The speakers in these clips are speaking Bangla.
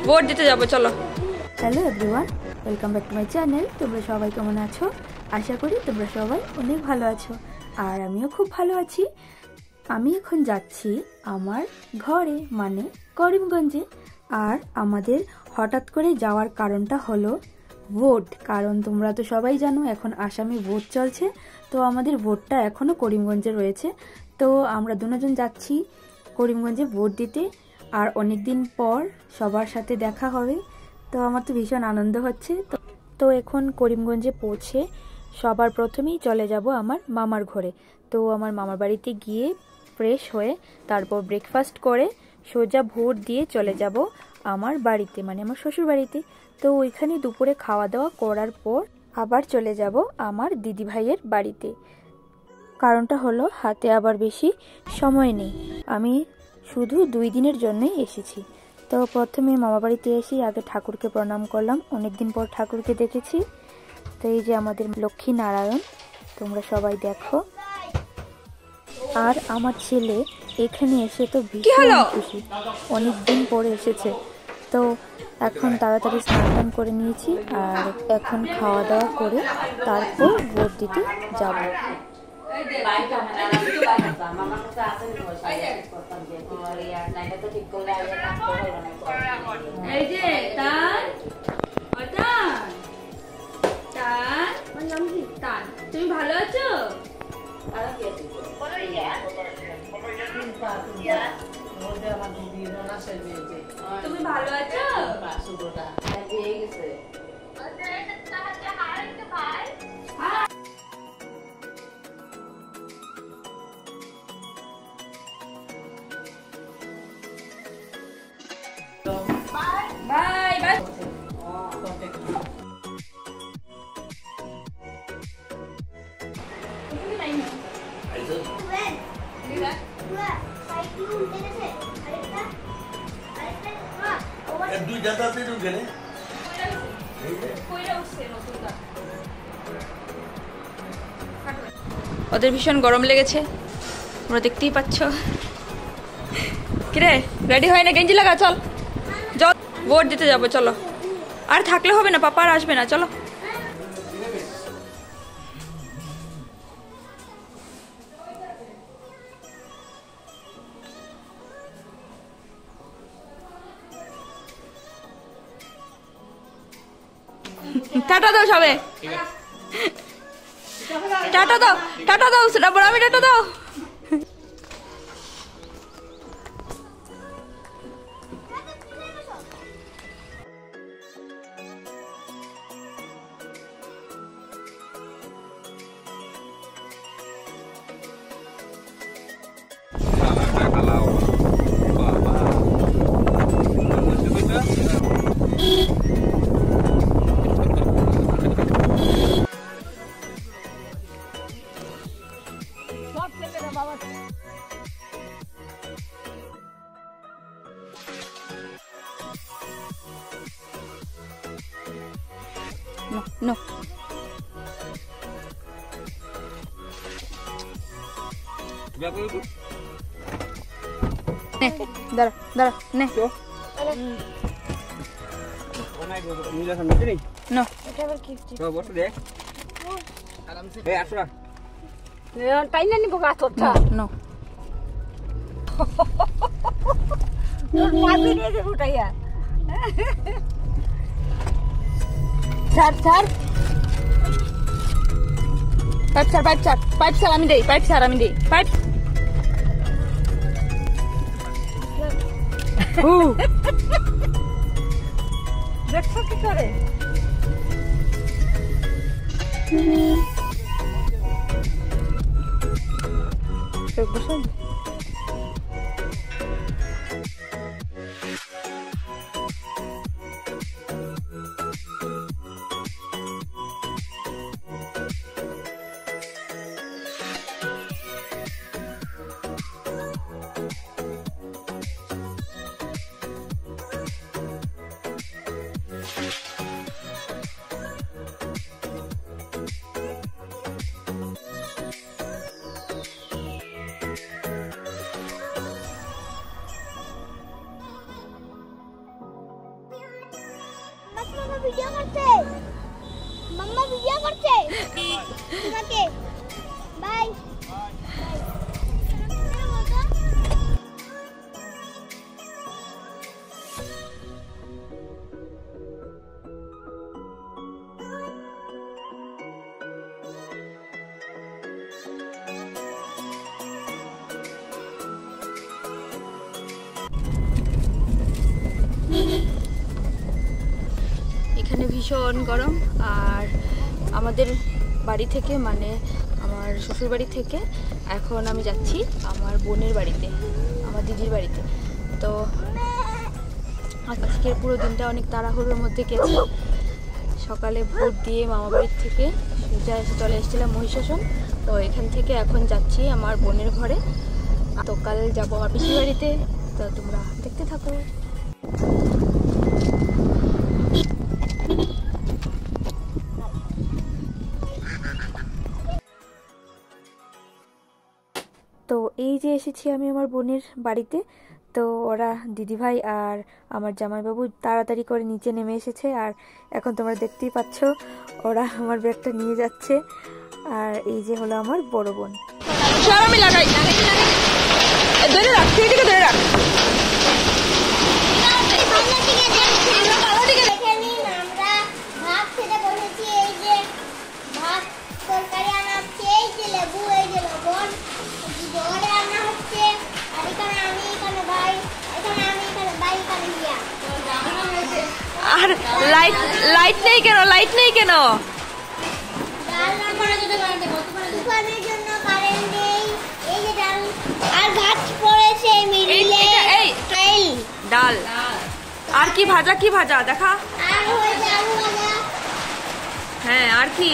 ভোট দিতে যাবো, চলো। Hello everyone, welcome back to my channel. তোমরা সবাই কেমন আছো? আশা করি তোমরা সবাই অনেক ভালো আছো, আর আমিও খুব ভালো আছি। আমি এখন যাচ্ছি আমার ঘরে, মানে করিমগঞ্জে। আর আমাদের হঠাৎ করে যাওয়ার কারণটা হলো ভোট। কারণ তোমরা তো সবাই জানো এখন আসামে ভোট চলছে, তো আমাদের ভোটটা এখনও করিমগঞ্জে রয়েছে। তো আমরা দুজন যাচ্ছি করিমগঞ্জে ভোট দিতে, আর অনেক দিন পর সবার সাথে দেখা হবে। তো আমার তো ভীষণ আনন্দ হচ্ছে। তো এখন করিমগঞ্জে পৌঁছে সবার প্রথমেই চলে যাব আমার মামার ঘরে। তো আমার মামার বাড়িতে গিয়ে ফ্রেশ হয়ে তারপর ব্রেকফাস্ট করে সোজা ভোট দিয়ে চলে যাব আমার বাড়িতে, মানে আমার শ্বশুর বাড়িতে। তো ওইখানে দুপুরে খাওয়া দাওয়া করার পর আবার চলে যাব আমার দিদি ভাইয়ের বাড়িতে। কারণটা হলো হাতে আবার বেশি সময় নেই, আমি শুধু 2 দিনের জন্যই এসেছি। তো প্রথমে মামা বাড়িতে এসে আগে ঠাকুরকে প্রণাম করলাম, অনেকদিন পর ঠাকুরকে দেখেছি। তো এই যে আমাদের লক্ষ্মী নারায়ণ, তোমরা সবাই দেখো। আর আমার ছেলে এখানে এসে তো ভীষণ খুশি, অনেকদিন পরে এসেছে। তো এখন তাড়াতাড়ি স্নান করে নিয়েছি, আর এখন খাওয়া দাওয়া করে তারপর ভোট দিতে যাব। তুমি ভালো আছো? তুমি ভালো আছো? Bye bye. ওদের ভীষণ গরম লেগেছে, তোমরা দেখতেই পাচ্ছ। কিরে রেডি হয় না? গেঞ্জি লাগা, চল চল ভোট দিতে যাবো, চলো। আর থাকলে হবে না, পাপা আর আসবে না, চলো। টাটা দাও সবে, টাটা দাও, টাটা দাও, সেটা বড় আমি টাটা দাও। No. দাঁড়া দাঁড়া, নে No. No. ছাড় ছাড়, পাইপ ছাড়, পাইপ ছাড়, পাইপ ছাড়, আমি দেই, পাইপ ছাড়, আমি দেই, পাইপ। দেখছো কি করে? বসে মাম্মা ভিডিও করছে তোমাকে বাই এখানে ভীষণ গরম। আর আমাদের বাড়ি থেকে মানে আমার শ্বশুর বাড়ি থেকে এখন আমি যাচ্ছি আমার বোনের বাড়িতে, আমার দিদির বাড়িতে। তো আজকের পুরো দিনটা অনেক তাড়াহুড়োর মধ্যে গেছে। সকালে ভোর দিয়ে মামা বাড়ির থেকে সোজা এসে চলে এসেছিলাম মহিষাসন। তো এখান থেকে এখন যাচ্ছি আমার বোনের ঘরে। তো কাল যাবো আমার পিসির বাড়িতে। তো তোমরা দেখতে থাকো। তো এই যে এসেছি আমি আমার বোনের বাড়িতে। তো ওরা দিদিভাই আর আমার জামাইবাবু তাড়াতাড়ি করে নিচে নেমে এসেছে। আর এখন তোমরা দেখতেই পাচ্ছ ওরা আমার ব্যাগটা নিয়ে যাচ্ছে। আর এই যে হলো আমার বড় বোন। আমি লাগাই ধরে রাখ, থেকে ধরে রাখ। আর লাইট নেই কেন? লাইট নেই কেন? ডাল আর কি ভাজা? কি ভাজা দেখা? হ্যাঁ আর কি?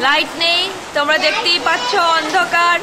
লাইট নেই, তোমরা দেখতেই পাচ্ছ অন্ধকার।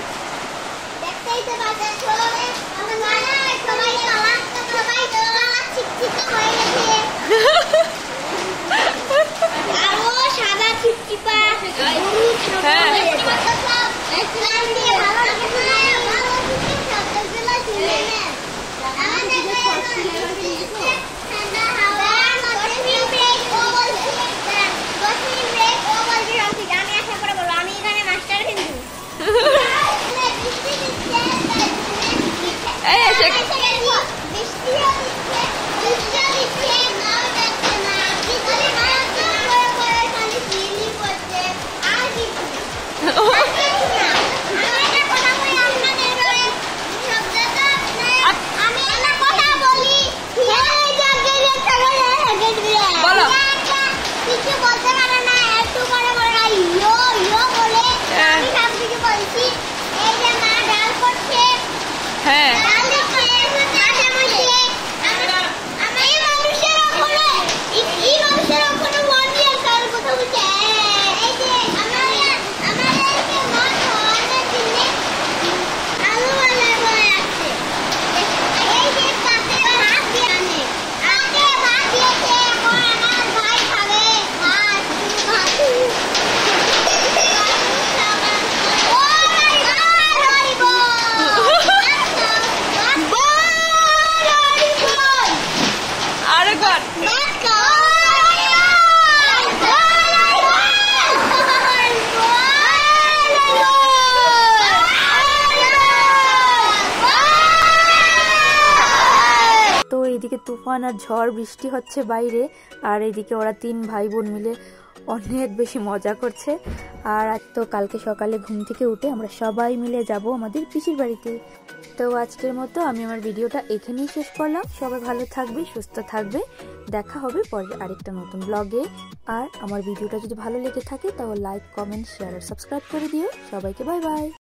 হ্যাঁ এদিকে তুফান আর ঝড় বৃষ্টি হচ্ছে বাইরে। আর এইদিকে ওরা 3 ভাই বোন মিলে অনেক বেশি মজা করছে। আর তো কালকে সকালে ঘুম থেকে উঠে আমরা সবাই মিলে যাব আমাদের পিসির বাড়িতে। তো আজকের মতো আমি আমার ভিডিওটা এখানেই শেষ করলাম। সবাই ভালো থাকবে, সুস্থ থাকবে। দেখা হবে পরে আরেকটা নতুন ব্লগে। আর আমার ভিডিওটা যদি ভালো লেগে থাকে তাহলে লাইক, কমেন্ট, শেয়ার আর সাবস্ক্রাইব করে দিও। সবাইকে বাই বাই।